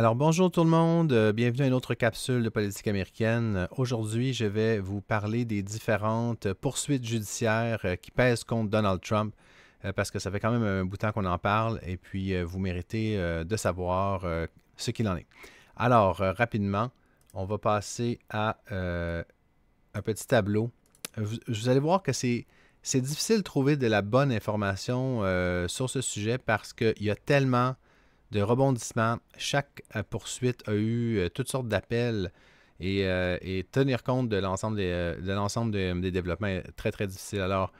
Alors bonjour tout le monde, bienvenue à une autre capsule de politique américaine. Aujourd'hui, je vais vous parler des différentes poursuites judiciaires qui pèsent contre Donald Trump, parce que ça fait quand même un bout de temps qu'on en parle et puis vous méritez de savoir ce qu'il en est. Alors, rapidement, on va passer à un petit tableau. Vous allez voir que c'est difficile de trouver de la bonne information sur ce sujet parce qu'il y a tellement de rebondissements. Chaque poursuite a eu toutes sortes d'appels et tenir compte de l'ensemble des développements est très, très difficile. Alors,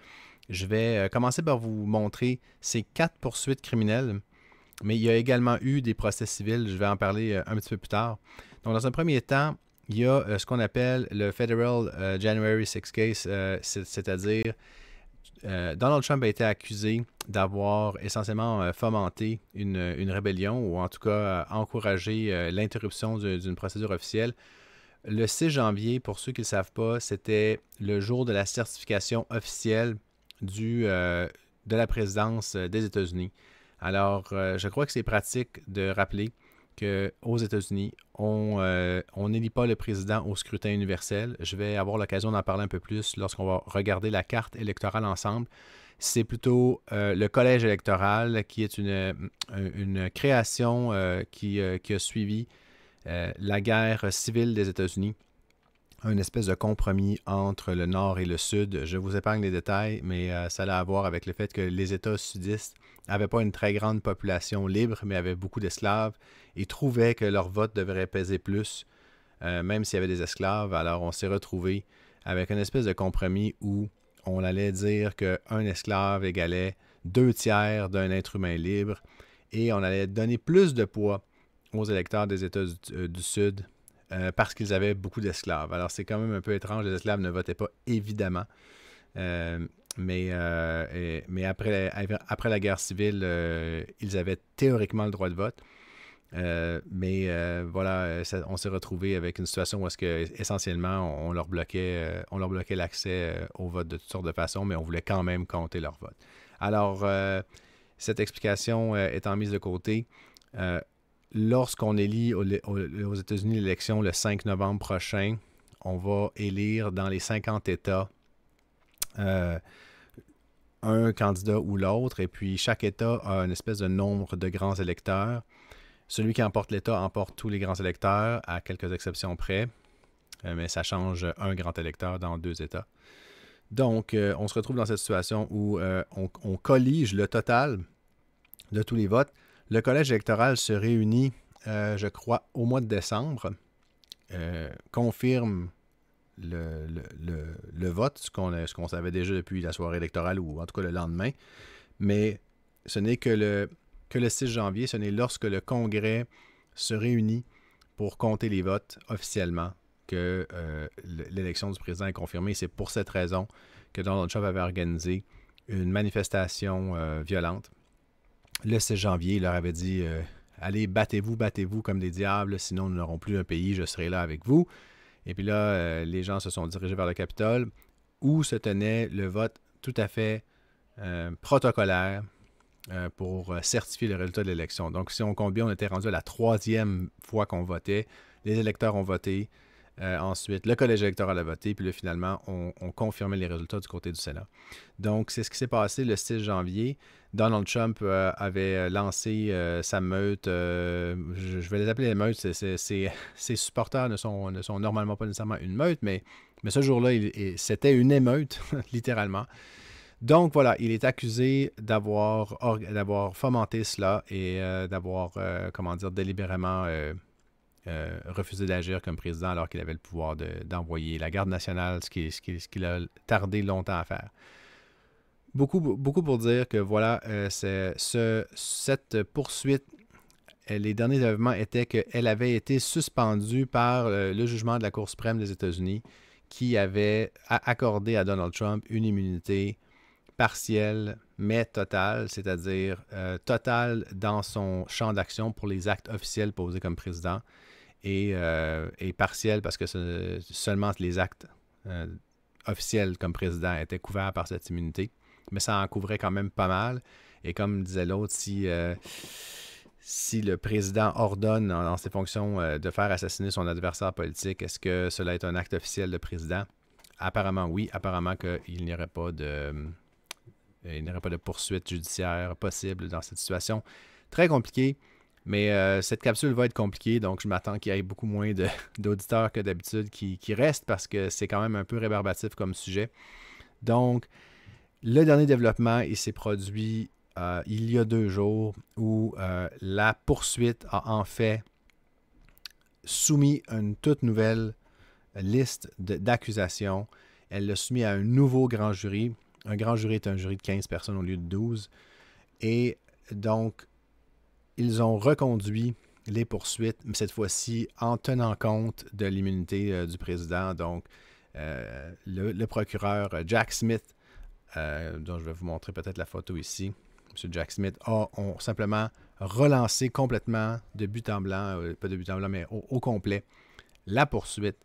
je vais commencer par vous montrer ces 4 poursuites criminelles, mais il y a également eu des procès civils. Je vais en parler un petit peu plus tard. Donc, dans un premier temps, il y a ce qu'on appelle le Federal January 6 Case, c'est-à-dire Donald Trump a été accusé d'avoir essentiellement fomenté une rébellion ou en tout cas encouragé l'interruption d'une procédure officielle. Le 6 janvier, pour ceux qui ne le savent pas, c'était le jour de la certification officielle de la présidence des États-Unis. Alors, je crois que c'est pratique de rappeler qu'aux États-Unis, on n'élit pas le président au scrutin universel. Je vais avoir l'occasion d'en parler un peu plus lorsqu'on va regarder la carte électorale ensemble. C'est plutôt le collège électoral qui est une création qui a suivi la guerre civile des États-Unis, une espèce de compromis entre le Nord et le Sud. Je vous épargne les détails, mais ça a à voir avec le fait que les États sudistes n'avaient pas une très grande population libre, mais avaient beaucoup d'esclaves et trouvaient que leur vote devrait peser plus, même s'il y avait des esclaves. Alors on s'est retrouvé avec une espèce de compromis où on allait dire qu'un esclave égalait 2 tiers d'un être humain libre et on allait donner plus de poids aux électeurs des États du Sud parce qu'ils avaient beaucoup d'esclaves. Alors, c'est quand même un peu étrange. Les esclaves ne votaient pas, évidemment. Mais après la guerre civile, ils avaient théoriquement le droit de vote. Voilà, on s'est retrouvé avec une situation où est-ce que, essentiellement, on leur bloquait l'accès au vote de toutes sortes de façons, mais on voulait quand même compter leur vote. Alors, cette explication étant mise de côté, lorsqu'on élit aux États-Unis l'élection le 5 novembre prochain, on va élire dans les 50 États un candidat ou l'autre, et puis chaque État a une espèce de nombre de grands électeurs. Celui qui emporte l'État emporte tous les grands électeurs, à quelques exceptions près, mais ça change un grand électeur dans 2 États. Donc, on se retrouve dans cette situation où on collige le total de tous les votes. Le collège électoral se réunit, je crois, au mois de décembre, confirme le vote, ce qu'on savait déjà depuis la soirée électorale ou en tout cas le lendemain. Mais ce n'est que le 6 janvier, ce n'est lorsque le Congrès se réunit pour compter les votes officiellement que l'élection du président est confirmée. C'est pour cette raison que Donald Trump avait organisé une manifestation violente. Le 6 janvier, il leur avait dit allez, battez-vous comme des diables, sinon nous n'aurons plus un pays, je serai là avec vous. Et puis là, les gens se sont dirigés vers le Capitole, où se tenait le vote tout à fait protocolaire pour certifier le résultat de l'élection. Donc, si on compte bien, on était rendu à la 3e fois qu'on votait. Les électeurs ont voté. Ensuite, le collège électoral a voté, puis là, finalement, on confirmait les résultats du côté du Sénat. Donc, c'est ce qui s'est passé le 6 janvier. Donald Trump avait lancé sa meute. Je vais les appeler les meutes. Ses supporters ne sont normalement pas nécessairement une meute, mais ce jour-là, c'était une émeute, littéralement. Donc, voilà, il est accusé d'avoir fomenté cela et d'avoir, délibérément refusé d'agir comme président alors qu'il avait le pouvoir d'envoyer la garde nationale, ce qu'il a tardé longtemps à faire. Beaucoup pour dire que voilà, cette poursuite, les derniers événements étaient qu'elle avait été suspendue par le jugement de la Cour suprême des États-Unis qui avait accordé à Donald Trump une immunité partielle mais totale, c'est-à-dire totale dans son champ d'action pour les actes officiels posés comme président et partielle parce que seulement les actes officiels comme président étaient couverts par cette immunité. Mais ça en couvrait quand même pas mal. Et comme disait l'autre, si si le président ordonne dans ses fonctions de faire assassiner son adversaire politique, est-ce que cela est un acte officiel de président? Apparemment oui, apparemment qu'il n'y aurait pas de poursuite judiciaire possible dans cette situation. Très compliqué, mais cette capsule va être compliquée, donc je m'attends qu'il y ait beaucoup moins d'auditeurs que d'habitude qui restent parce que c'est quand même un peu rébarbatif comme sujet. Donc, le dernier développement, il s'est produit il y a 2 jours où la poursuite a en fait soumis une toute nouvelle liste d'accusations. Elle l'a soumis à un nouveau grand jury. Un grand jury est un jury de 15 personnes au lieu de 12. Et donc, ils ont reconduit les poursuites, mais cette fois-ci en tenant compte de l'immunité du président. Donc, le procureur Jack Smith, dont je vais vous montrer peut-être la photo ici, M. Jack Smith, ont simplement relancé complètement de but en blanc, pas de but en blanc, mais au complet, la poursuite.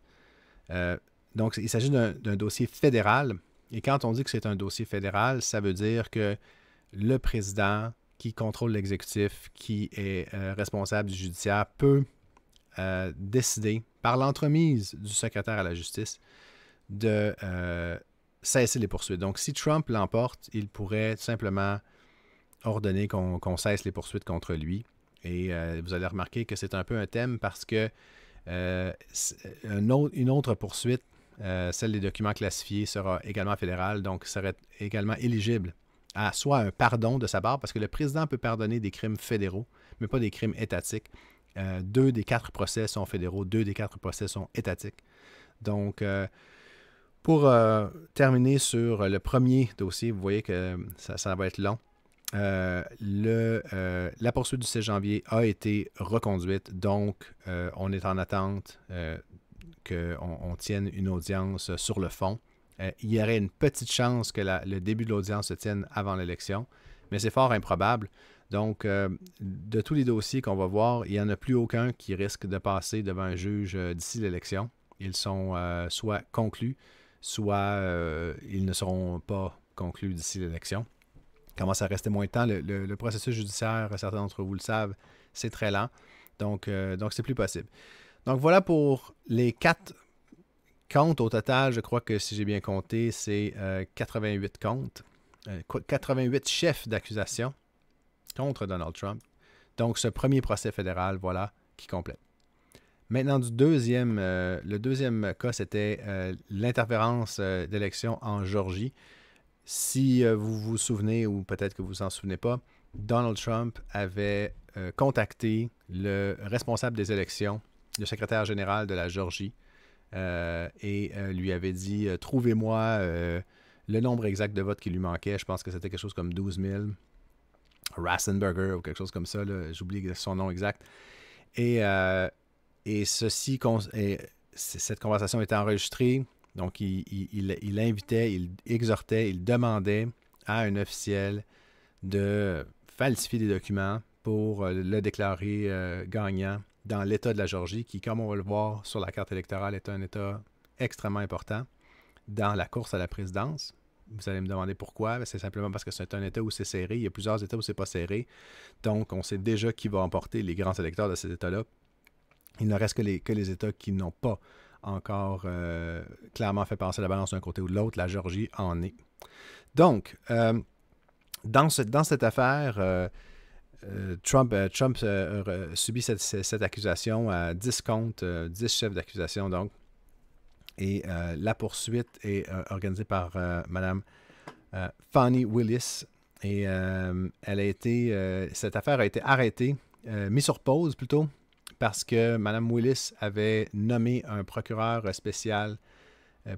Donc, il s'agit d'un dossier fédéral. Et quand on dit que c'est un dossier fédéral, ça veut dire que le président qui contrôle l'exécutif, qui est responsable du judiciaire, peut décider, par l'entremise du secrétaire à la justice, de cesser les poursuites. Donc, si Trump l'emporte, il pourrait simplement ordonner qu'on cesse les poursuites contre lui. Et vous allez remarquer que c'est un peu un thème parce que une autre poursuite, celle des documents classifiés, sera également fédérale, donc serait également éligible à soit un pardon de sa part, parce que le président peut pardonner des crimes fédéraux, mais pas des crimes étatiques. 2 des 4 procès sont fédéraux, 2 des 4 procès sont étatiques. Donc, pour terminer sur le premier dossier, vous voyez que ça va être long. La poursuite du 16 janvier a été reconduite, donc on est en attente qu'on tienne une audience sur le fond. Il y aurait une petite chance que le début de l'audience se tienne avant l'élection, mais c'est fort improbable. Donc, de tous les dossiers qu'on va voir, il n'y en a plus aucun qui risque de passer devant un juge d'ici l'élection. Ils sont soit conclus, soit ils ne seront pas conclus d'ici l'élection. Il commence à rester moins de temps. Le processus judiciaire, certains d'entre vous le savent, c'est très lent. Donc c'est plus possible. Donc, voilà pour les 4 comptes au total. Je crois que si j'ai bien compté, c'est 88 comptes. 88 chefs d'accusation contre Donald Trump. Donc, ce premier procès fédéral, voilà, qui complète. Maintenant, le deuxième cas, c'était l'interférence d'élection en Géorgie. Si vous vous souvenez, ou peut-être que vous ne vous en souvenez pas, Donald Trump avait contacté le responsable des élections, le secrétaire général de la Géorgie, et lui avait dit « Trouvez-moi le nombre exact de votes qui lui manquait. » Je pense que c'était quelque chose comme 12 000. Rassenberger ou quelque chose comme ça. J'oublie son nom exact. Et cette conversation était enregistrée. Donc, il invitait, il exhortait, il demandait à un officiel de falsifier des documents pour le déclarer gagnant dans l'État de la Géorgie, qui, comme on va le voir sur la carte électorale, est un État extrêmement important dans la course à la présidence. Vous allez me demander pourquoi. C'est simplement parce que c'est un État où c'est serré. Il y a plusieurs États où c'est pas serré. Donc, on sait déjà qui va emporter les grands électeurs de ces États-là. Il ne reste que les États qui n'ont pas encore clairement fait passer la balance d'un côté ou de l'autre. La Géorgie en est. Donc, dans cette affaire, Trump subit cette accusation à 10 comptes, 10 chefs d'accusation, donc. Et la poursuite est organisée par Mme Fani Willis. Et cette affaire a été arrêtée, mise sur pause plutôt, parce que Mme Willis avait nommé un procureur spécial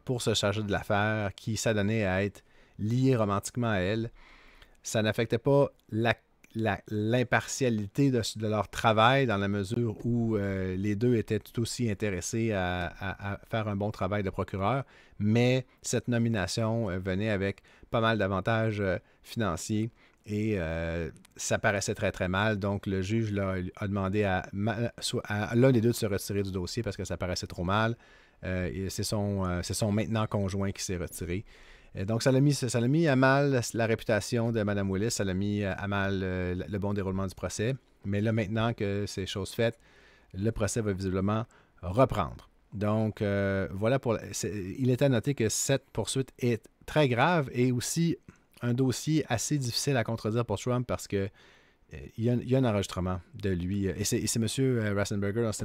pour se charger de l'affaire qui s'adonnait à être lié romantiquement à elle. Ça n'affectait pas l'impartialité de leur travail dans la mesure où les deux étaient tout aussi intéressés à faire un bon travail de procureur, mais cette nomination venait avec pas mal d'avantages financiers et ça paraissait très très mal. Donc le juge a demandé à l'un des deux de se retirer du dossier parce que ça paraissait trop mal. Et c'est son maintenant conjoint qui s'est retiré. Donc, ça l'a mis à mal la réputation de Mme Willis, ça l'a mis à mal le bon déroulement du procès. Mais là, maintenant que c'est chose faite, le procès va visiblement reprendre. Donc, voilà, il est à noter que cette poursuite est très grave et aussi un dossier assez difficile à contredire pour Trump parce que il y a un enregistrement de lui. Et c'est M. Ratzenberger, c'est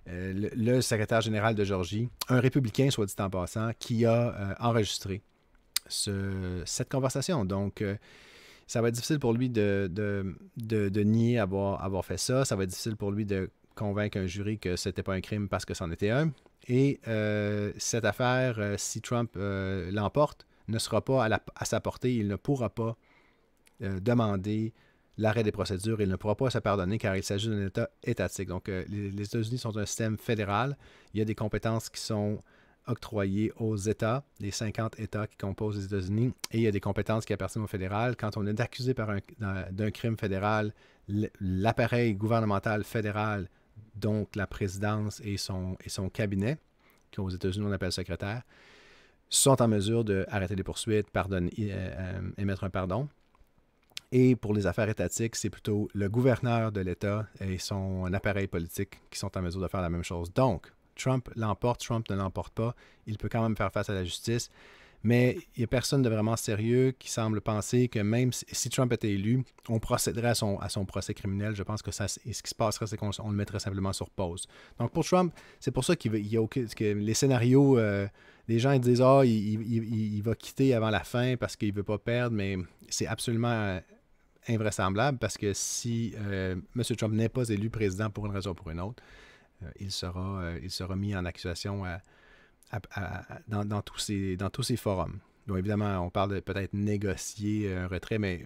le secrétaire général de Géorgie, un républicain, soit dit en passant, qui a enregistré cette conversation. Donc, ça va être difficile pour lui de nier avoir fait ça. Ça va être difficile pour lui de convaincre un jury que c'était pas un crime parce que c'en était un. Et cette affaire, si Trump l'emporte, ne sera pas à sa portée. Il ne pourra pas demander l'arrêt des procédures. Il ne pourra pas se pardonner car il s'agit d'un État étatique. Donc, les États-Unis sont un système fédéral. Il y a des compétences qui sont octroyées aux États, les 50 États qui composent les États-Unis, et il y a des compétences qui appartiennent au fédéral. Quand on est accusé d'un crime fédéral, l'appareil gouvernemental fédéral, donc la présidence et son cabinet, qu'aux États-Unis on appelle secrétaire, sont en mesure d'arrêter les poursuites, émettre un pardon. Et pour les affaires étatiques, c'est plutôt le gouverneur de l'État et son appareil politique qui sont en mesure de faire la même chose. Donc, Trump l'emporte, Trump ne l'emporte pas, il peut quand même faire face à la justice, mais il n'y a personne de vraiment sérieux qui semble penser que même si Trump était élu, on procéderait à son procès criminel. Je pense que ce qui se passerait, c'est qu'on le mettrait simplement sur pause. Donc pour Trump, c'est pour ça que les scénarios, les gens ils disent « Ah, il va quitter avant la fin parce qu'il ne veut pas perdre », mais c'est absolument invraisemblable parce que si M. Trump n'est pas élu président pour une raison ou pour une autre, il sera mis en accusation dans tous ces forums. Donc évidemment, on parle de peut-être négocier un retrait, mais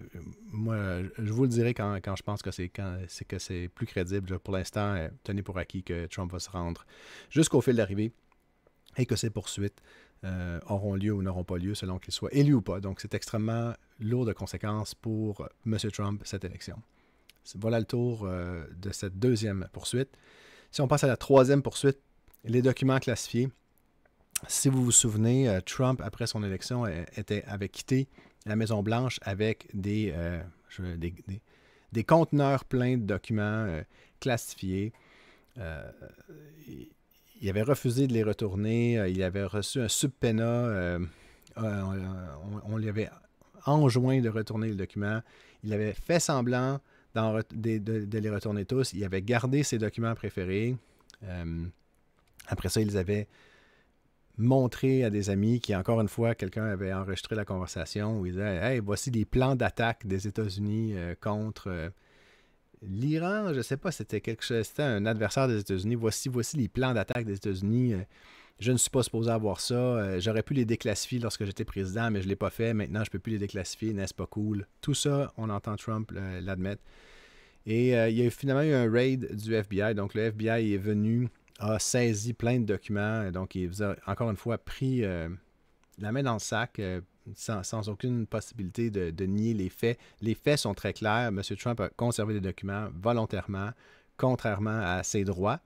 moi, je vous le dirai quand je pense que c'est plus crédible. Pour l'instant, tenez pour acquis que Trump va se rendre jusqu'au fil d'arrivée et que ces poursuites auront lieu ou n'auront pas lieu selon qu'il soit élu ou pas. Donc c'est extrêmement lourd de conséquences pour M. Trump, cette élection. Voilà le tour de cette deuxième poursuite. Si on passe à la troisième poursuite, les documents classifiés. Si vous vous souvenez, Trump, après son élection, avait quitté la Maison-Blanche avec des conteneurs pleins de documents classifiés. Il avait refusé de les retourner. Il avait reçu un subpoena. On lui avait enjoint de retourner les documents. Il avait fait semblant de les retourner tous. Il avait gardé ses documents préférés. Après ça, il les avait montrés à des amis qui, encore une fois, quelqu'un avait enregistré la conversation où il disait « Hey, voici des plans d'attaque des États-Unis contre l'Iran. » Je ne sais pas, c'était un adversaire des États-Unis. Voici les plans d'attaque des États-Unis. Je ne suis pas supposé avoir ça. J'aurais pu les déclassifier lorsque j'étais président, mais je ne l'ai pas fait. Maintenant, je ne peux plus les déclassifier. N'est-ce pas cool? Tout ça, on entend Trump l'admettre. Et il y a finalement eu un raid du FBI. Donc, le FBI est venu, a saisi plein de documents. Donc, il a encore une fois pris la main dans le sac sans aucune possibilité de nier les faits. Les faits sont très clairs. M. Trump a conservé des documents volontairement, contrairement à ses droits.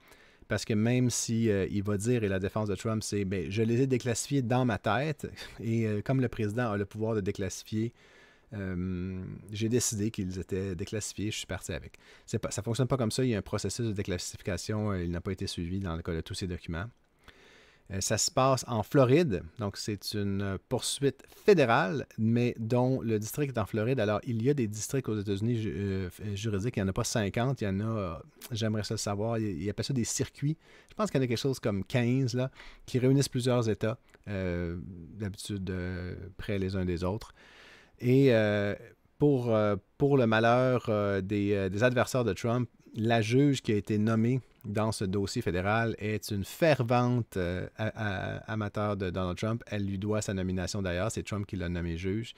Parce que même si il va dire, et la défense de Trump, c'est « je les ai déclassifiés dans ma tête », et comme le président a le pouvoir de déclassifier, j'ai décidé qu'ils étaient déclassifiés, je suis parti avec. Ça ne fonctionne pas comme ça, il y a un processus de déclassification, il n'a pas été suivi dans le cas de tous ces documents. Ça se passe en Floride, donc c'est une poursuite fédérale, mais dont le district est en Floride. Alors, il y a des districts aux États-Unis juridiques, il n'y en a pas 50, il y en a, j'aimerais ça le savoir, il appelle ça des circuits. Je pense qu'il y en a quelque chose comme 15 là, qui réunissent plusieurs États, d'habitude près les uns des autres. Et pour le malheur des adversaires de Trump, la juge qui a été nommée dans ce dossier fédéral est une fervente amateur de Donald Trump. Elle lui doit sa nomination d'ailleurs. C'est Trump qui l'a nommé juge.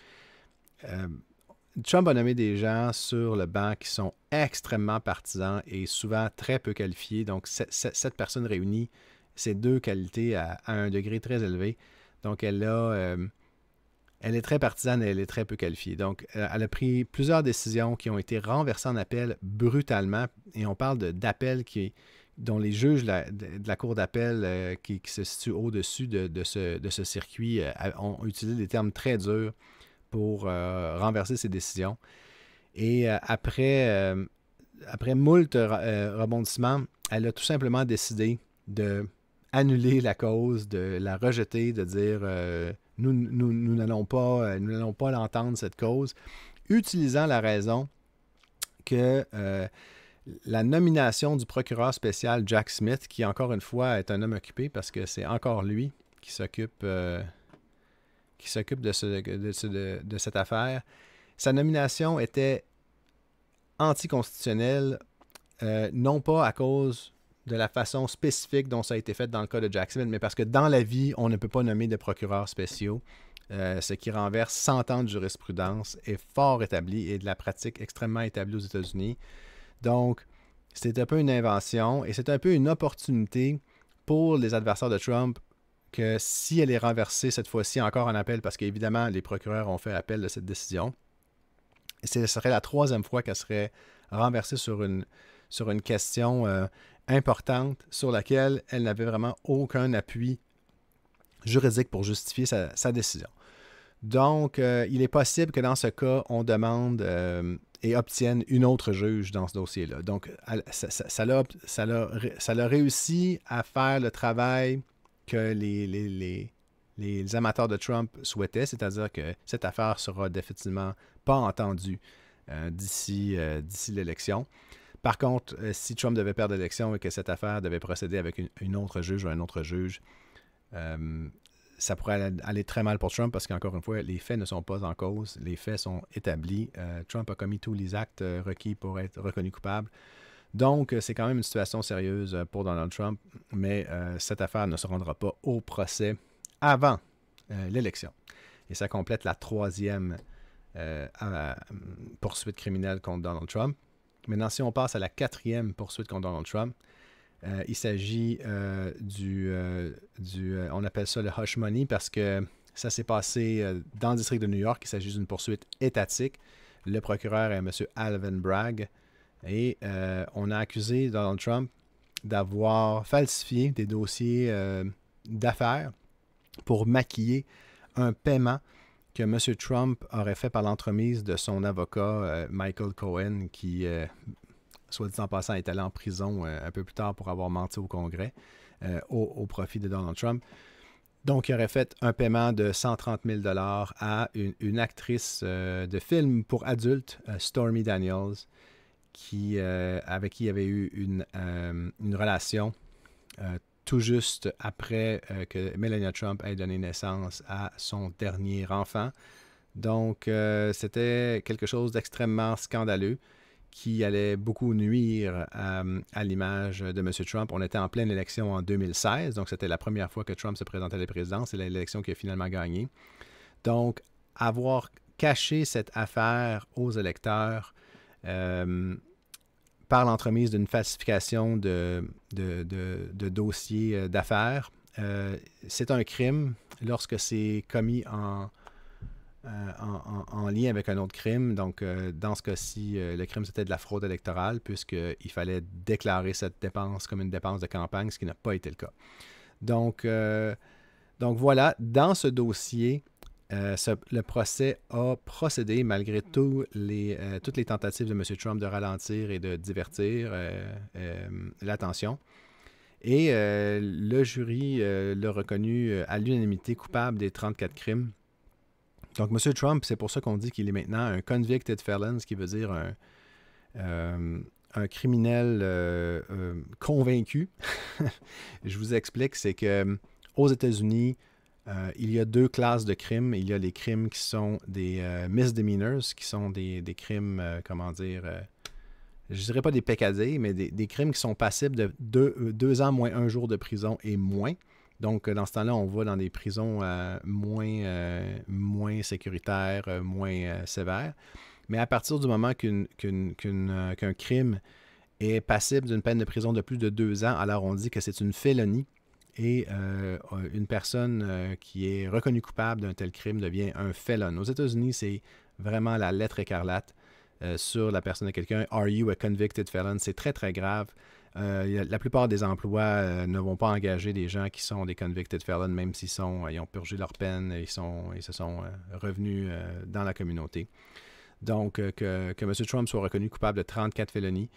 Trump a nommé des gens sur le banc qui sont extrêmement partisans et souvent très peu qualifiés. Donc, cette personne réunit ces deux qualités à un degré très élevé. Donc, elle est très partisane et elle est très peu qualifiée. Donc, elle a pris plusieurs décisions qui ont été renversées en appel brutalement. Et on parle d'appels dont les juges de la cour d'appel qui se situent au-dessus de ce circuit ont utilisé des termes très durs pour renverser ces décisions. Et après après moult rebondissements, elle a tout simplement décidé de annuler la cause, de la rejeter, de dire nous n'allons pas l'entendre, cette cause, utilisant la raison que la nomination du procureur spécial Jack Smith, qui encore une fois est un homme occupé parce que c'est encore lui qui s'occupe de cette affaire, sa nomination était anticonstitutionnelle, non pas à cause de la façon spécifique dont ça a été fait dans le cas de Jack Smith, mais parce que dans la vie, on ne peut pas nommer de procureurs spéciaux, ce qui renverse 100 ans de jurisprudence, est fort établi et de la pratique extrêmement établie aux États-Unis. Donc, c'est un peu une invention et c'est un peu une opportunité pour les adversaires de Trump que si elle est renversée cette fois-ci encore en appel, parce qu'évidemment, les procureurs ont fait appel de cette décision, ce serait la 3e fois qu'elle serait renversée sur une question importante sur laquelle elle n'avait vraiment aucun appui juridique pour justifier sa décision. Donc, il est possible que dans ce cas, on demande et obtienne une autre juge dans ce dossier-là. Donc, ça l'a réussi à faire le travail que les amateurs de Trump souhaitaient, c'est-à-dire que cette affaire sera définitivement pas entendue d'ici l'élection. Par contre, si Trump devait perdre l'élection et que cette affaire devait procéder avec une autre juge ou un autre juge, ça pourrait aller très mal pour Trump parce qu'encore une fois, les faits ne sont pas en cause, les faits sont établis. Trump a commis tous les actes requis pour être reconnu coupable. Donc, c'est quand même une situation sérieuse pour Donald Trump, mais cette affaire ne se rendra pas au procès avant l'élection. Et ça complète la 3e poursuite criminelle contre Donald Trump. Maintenant, si on passe à la 4e poursuite contre Donald Trump, il s'agit on appelle ça le hush money parce que ça s'est passé dans le district de New York. Il s'agit d'une poursuite étatique. Le procureur est M. Alvin Bragg et on a accusé Donald Trump d'avoir falsifié des dossiers d'affaires pour maquiller un paiement que M. Trump aurait fait par l'entremise de son avocat Michael Cohen qui soit dit en passant, est allé en prison un peu plus tard pour avoir menti au Congrès au profit de Donald Trump. Donc, il aurait fait un paiement de 130 000 $ à une actrice de film pour adultes, Stormy Daniels, avec qui il avait eu une relation tout juste après que Melania Trump ait donné naissance à son dernier enfant. Donc, c'était quelque chose d'extrêmement scandaleux qui allait beaucoup nuire à l'image de M. Trump. On était en pleine élection en 2016, donc c'était la première fois que Trump se présentait à la présidence. C'est l'élection qui a finalement gagné. Donc, avoir caché cette affaire aux électeurs par l'entremise d'une falsification de dossiers d'affaires, c'est un crime lorsque c'est commis en lien avec un autre crime. Donc, dans ce cas-ci, le crime, c'était de la fraude électorale, puisqu'il fallait déclarer cette dépense comme une dépense de campagne, ce qui n'a pas été le cas. Donc voilà, dans ce dossier, le procès a procédé malgré toutes les tentatives de M. Trump de ralentir et de divertir l'attention. Et le jury l'a reconnu à l'unanimité coupable des 34 crimes. Donc, M. Trump, c'est pour ça qu'on dit qu'il est maintenant un convicted felon, ce qui veut dire un criminel convaincu. Je vous explique, c'est que aux États-Unis, il y a 2 classes de crimes. Il y a les crimes qui sont des misdemeanors, qui sont des crimes, je dirais pas des peccadilles, mais des crimes qui sont passibles de 2 ans moins 1 jour de prison et moins. Donc, dans ce temps-là, on va dans des prisons moins sécuritaires, moins sévères. Mais à partir du moment qu'un crime est passible d'une peine de prison de plus de 2 ans, alors on dit que c'est une félonie et une personne qui est reconnue coupable d'un tel crime devient un felon. Aux États-Unis, c'est vraiment la lettre écarlate sur la personne de quelqu'un. « Are you a convicted felon? » C'est très, très grave. La plupart des emplois ne vont pas engager des gens qui sont des convicted felons, même ils ont purgé leur peine et ils se sont revenus dans la communauté. Donc, que M. Trump soit reconnu coupable de 34 félonies,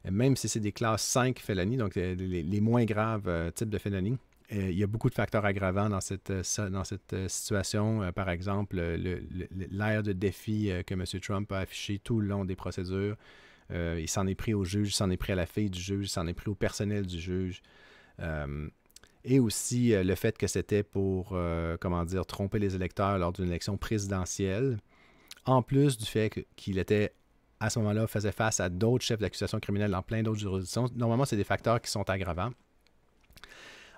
même si c'est des classes 5 félonies, donc les moins graves types de félonies. Il y a beaucoup de facteurs aggravants dans cette situation. Par exemple, l'air de défi que M. Trump a affiché tout le long des procédures. Il s'en est pris au juge, il s'en est pris à la fille du juge, il s'en est pris au personnel du juge. Et aussi le fait que c'était pour, tromper les électeurs lors d'une élection présidentielle. En plus du fait qu'il était, à ce moment-là, faisait face à d'autres chefs d'accusation criminelle dans plein d'autres juridictions. Normalement, c'est des facteurs qui sont aggravants.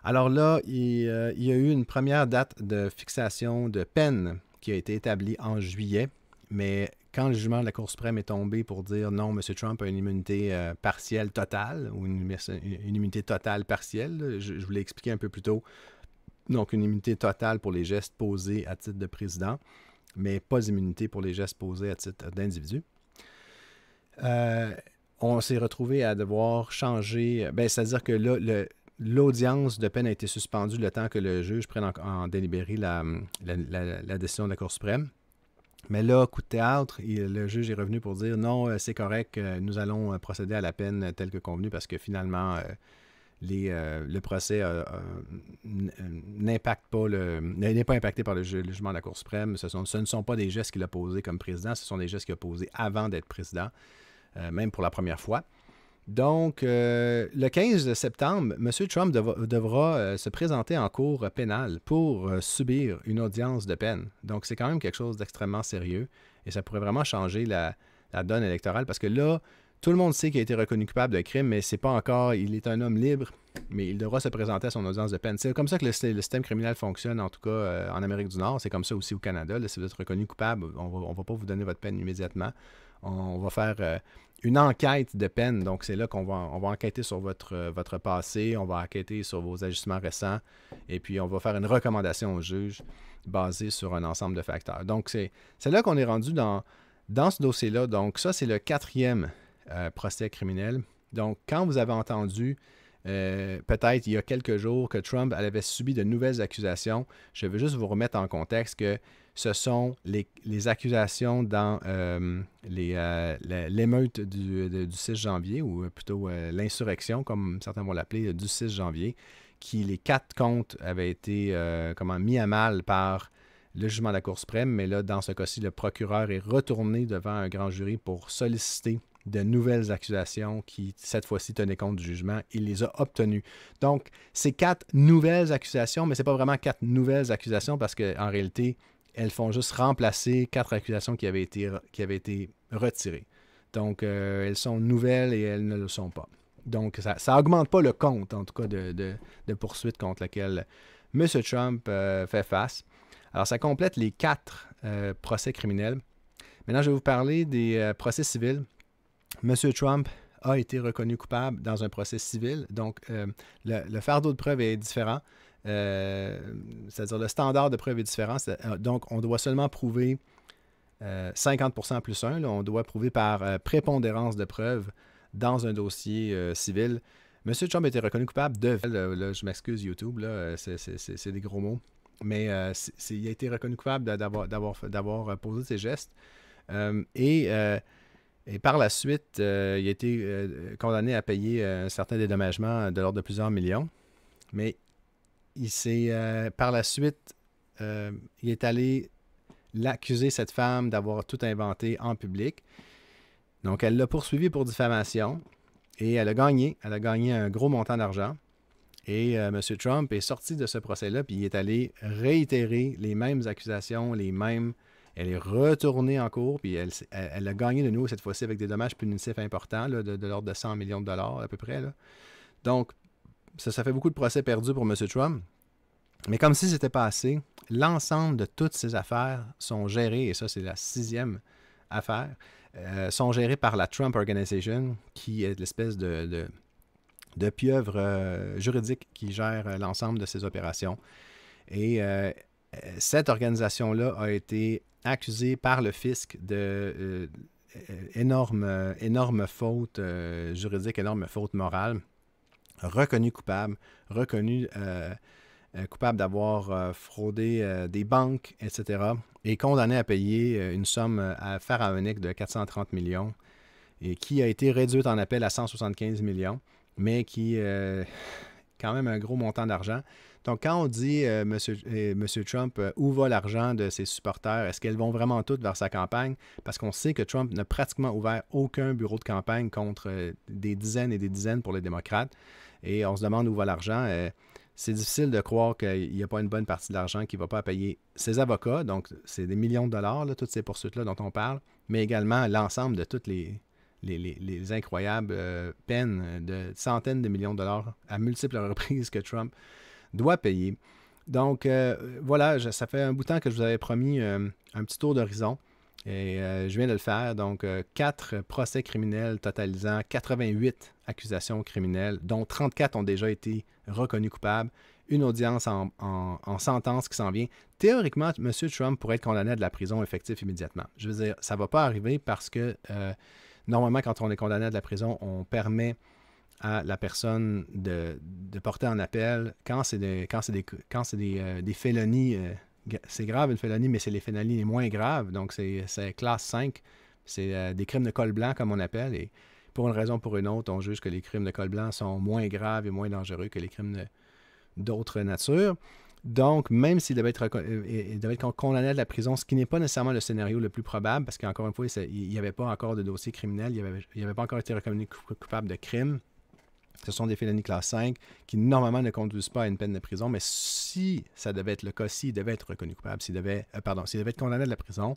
Alors là, il y a eu une première date de fixation de peine qui a été établie en juillet, mais quand le jugement de la Cour suprême est tombé pour dire non, M. Trump a une immunité partielle totale, ou une immunité totale partielle, je vous l'ai expliqué un peu plus tôt, donc une immunité totale pour les gestes posés à titre de président, mais pas d'immunité pour les gestes posés à titre d'individu. On s'est retrouvé à devoir changer, c'est-à-dire que là, l'audience de peine a été suspendue le temps que le juge prenne en délibéré la décision de la Cour suprême. Mais là, coup de théâtre, le juge est revenu pour dire non, c'est correct, nous allons procéder à la peine telle que convenue parce que finalement, le procès n'est pas impacté par le jugement de la Cour suprême. Ce ne sont pas des gestes qu'il a posés comme président, ce sont des gestes qu'il a posés avant d'être président, même pour la première fois. Donc, le 15 septembre, M. Trump devra se présenter en cour pénale pour subir une audience de peine. Donc, c'est quand même quelque chose d'extrêmement sérieux et ça pourrait vraiment changer la donne électorale parce que là, tout le monde sait qu'il a été reconnu coupable de crime, mais c'est pas encore, il est un homme libre, mais il devra se présenter à son audience de peine. C'est comme ça que le système criminel fonctionne, en tout cas en Amérique du Nord. C'est comme ça aussi au Canada. Là, si vous êtes reconnu coupable, on va pas vous donner votre peine immédiatement. On va faire une enquête de peine. Donc, c'est là qu'on va enquêter sur votre passé, on va enquêter sur vos agissements récents, et puis on va faire une recommandation au juge basée sur un ensemble de facteurs. Donc, c'est là qu'on est rendu dans ce dossier-là. Donc, ça, c'est le 4e procès criminel. Donc, quand vous avez entendu, peut-être il y a quelques jours, que Trump avait subi de nouvelles accusations, je veux juste vous remettre en contexte que ce sont les accusations dans l'émeute du 6 janvier, ou plutôt l'insurrection, comme certains vont l'appeler, du 6 janvier, les 4 comptes avaient été mis à mal par le jugement de la Cour suprême, mais là, dans ce cas-ci, le procureur est retourné devant un grand jury pour solliciter de nouvelles accusations qui, cette fois-ci, tenaient compte du jugement. Il les a obtenues. Donc, c'est 4 nouvelles accusations, mais ce n'est pas vraiment 4 nouvelles accusations parce qu'en réalité, elles font juste remplacer 4 accusations qui avaient été retirées. Donc, elles sont nouvelles et elles ne le sont pas. Donc, ça n'augmente pas le compte, en tout cas, de poursuites contre laquelle M. Trump fait face. Alors, ça complète les 4 procès criminels. Maintenant, je vais vous parler des procès civils. M. Trump a été reconnu coupable dans un procès civil. Donc, le fardeau de preuve est différent. C'est-à-dire le standard de preuve est différent. Donc, on doit seulement prouver 50% plus 1. Là, on doit prouver par prépondérance de preuve dans un dossier civil. M. Trump a été reconnu coupable de... Là, je m'excuse YouTube, là, c'est des gros mots. Mais il a été reconnu coupable d'avoir posé ces gestes. Et par la suite, il a été condamné à payer un certain dédommagement de l'ordre de plusieurs millions. Mais il s'est, par la suite, il est allé l'accuser, cette femme, d'avoir tout inventé en public. Donc, elle l'a poursuivi pour diffamation et elle a gagné. Elle a gagné un gros montant d'argent. Et M. Trump est sorti de ce procès-là, puis il est allé réitérer les mêmes accusations, Elle est retournée en cours, puis elle a gagné de nouveau cette fois-ci avec des dommages punitifs importants, là, de l'ordre de 100 millions de dollars à peu près. Là. Donc, ça fait beaucoup de procès perdus pour M. Trump. Mais comme si c'était pas assez, l'ensemble de toutes ces affaires sont gérées, et ça c'est la 6e affaire, sont gérées par la Trump Organization, qui est l'espèce de pieuvre juridique qui gère l'ensemble de ces opérations. Et cette organisation-là a été accusée par le fisc de énormes fautes juridiques, énormes fautes morales, reconnue coupable, reconnue coupable d'avoir fraudé des banques, etc., est condamné à payer une somme pharaonique de 430 millions et qui a été réduite en appel à 175 millions, mais qui est quand même un gros montant d'argent. Donc, quand on dit Monsieur Trump, où va l'argent de ses supporters? Est-ce qu'elles vont vraiment toutes vers sa campagne? Parce qu'on sait que Trump n'a pratiquement ouvert aucun bureau de campagne contre des dizaines et des dizaines pour les démocrates. Et on se demande où va l'argent. C'est difficile de croire qu'il n'y a pas une bonne partie de l'argent qui ne va pas payer ses avocats. Donc, c'est des millions de dollars, là, toutes ces poursuites-là dont on parle, mais également l'ensemble de toutes les incroyables peines de centaines de millions de dollars à multiples reprises que Trump doit payer. Donc, voilà, ça fait un bout de temps que je vous avais promis un petit tour d'horizon et je viens de le faire. Donc, 4 procès criminels totalisant 88 accusations criminelles, dont 34 ont déjà été reconnus coupables. Une audience en sentence qui s'en vient. Théoriquement, M. Trump pourrait être condamné à de la prison effective immédiatement. Je veux dire, ça ne va pas arriver parce que normalement, quand on est condamné à de la prison, on permet à la personne de porter en appel quand c'est des félonies. C'est grave une félonie, mais c'est les félonies les moins graves. Donc, c'est classe 5. C'est des crimes de col blanc, comme on appelle. Et pour une raison ou pour une autre, on juge que les crimes de col blanc sont moins graves et moins dangereux que les crimes d'autres natures. Donc, même s'il devait être condamné à de la prison, ce qui n'est pas nécessairement le scénario le plus probable, parce qu'encore une fois, il n'y avait pas encore de dossier criminel, il n'avait pas encore été reconnu coupable de crime. Ce sont des félonies classe 5 qui, normalement, ne conduisent pas à une peine de prison, mais si ça devait être le cas, s'il devait être reconnu coupable, s'il devait être condamné à de la prison,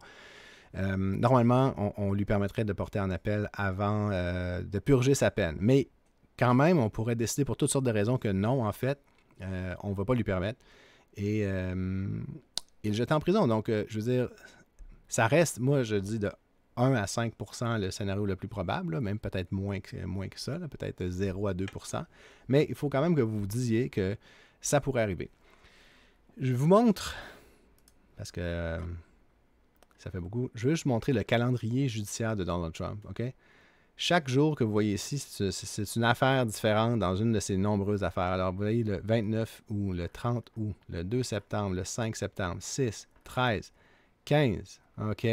normalement, on lui permettrait de porter en appel avant de purger sa peine. Mais quand même, on pourrait décider pour toutes sortes de raisons que non, en fait, on ne va pas lui permettre. Et le jeter en prison. Donc, je veux dire, ça reste, moi, je dis de 1 à 5 % le scénario le plus probable, là, même peut-être moins que ça, peut-être 0 à 2 %. Mais il faut quand même que vous vous disiez que ça pourrait arriver. Je vous montre, parce que ça fait beaucoup, je veux juste montrer le calendrier judiciaire de Donald Trump, OK? Chaque jour que vous voyez ici, c'est une affaire différente dans une de ces nombreuses affaires. Alors, vous voyez le 29 août, le 30 août, le 2 septembre, le 5 septembre, 6, 13, 15, OK?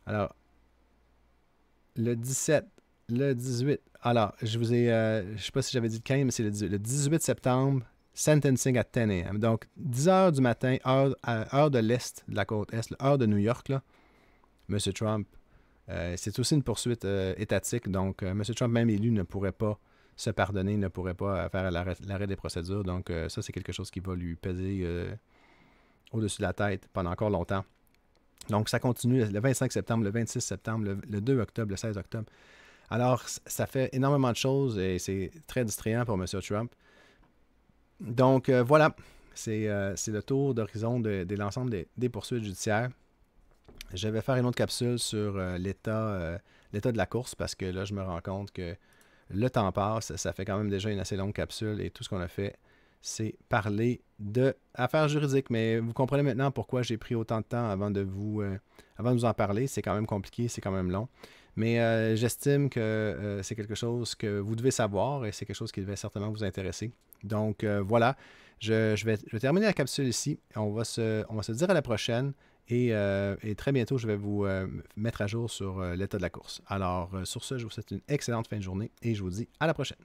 Alors, le 17, le 18. Alors, je ne sais pas si j'avais dit le 15, mais c'est le 18 septembre, sentencing at 10 a.m. Donc, 10 heures du matin, heure de l'Est, de la côte Est, heure de New York, là, M. Trump, c'est aussi une poursuite étatique. Donc, M. Trump, même élu, ne pourrait pas se pardonner, ne pourrait pas faire l'arrêt des procédures. Donc, ça, c'est quelque chose qui va lui peser au-dessus de la tête pendant encore longtemps. Donc, ça continue le 25 septembre, le 26 septembre, le 2 octobre, le 16 octobre. Alors, ça fait énormément de choses et c'est très distrayant pour M. Trump. Donc, voilà, c'est le tour d'horizon de l'ensemble des poursuites judiciaires. Je vais faire une autre capsule sur l'état de la course parce que là, je me rends compte que le temps passe. Ça fait quand même déjà une assez longue capsule et tout ce qu'on a fait, c'est parler de affaires juridiques. Mais vous comprenez maintenant pourquoi j'ai pris autant de temps avant de vous en parler. C'est quand même compliqué, c'est quand même long. Mais j'estime que c'est quelque chose que vous devez savoir et c'est quelque chose qui devait certainement vous intéresser. Donc voilà, je vais terminer la capsule ici. On va se dire à la prochaine. Et très bientôt, je vais vous mettre à jour sur l'état de la course. Alors, sur ce, je vous souhaite une excellente fin de journée et je vous dis à la prochaine.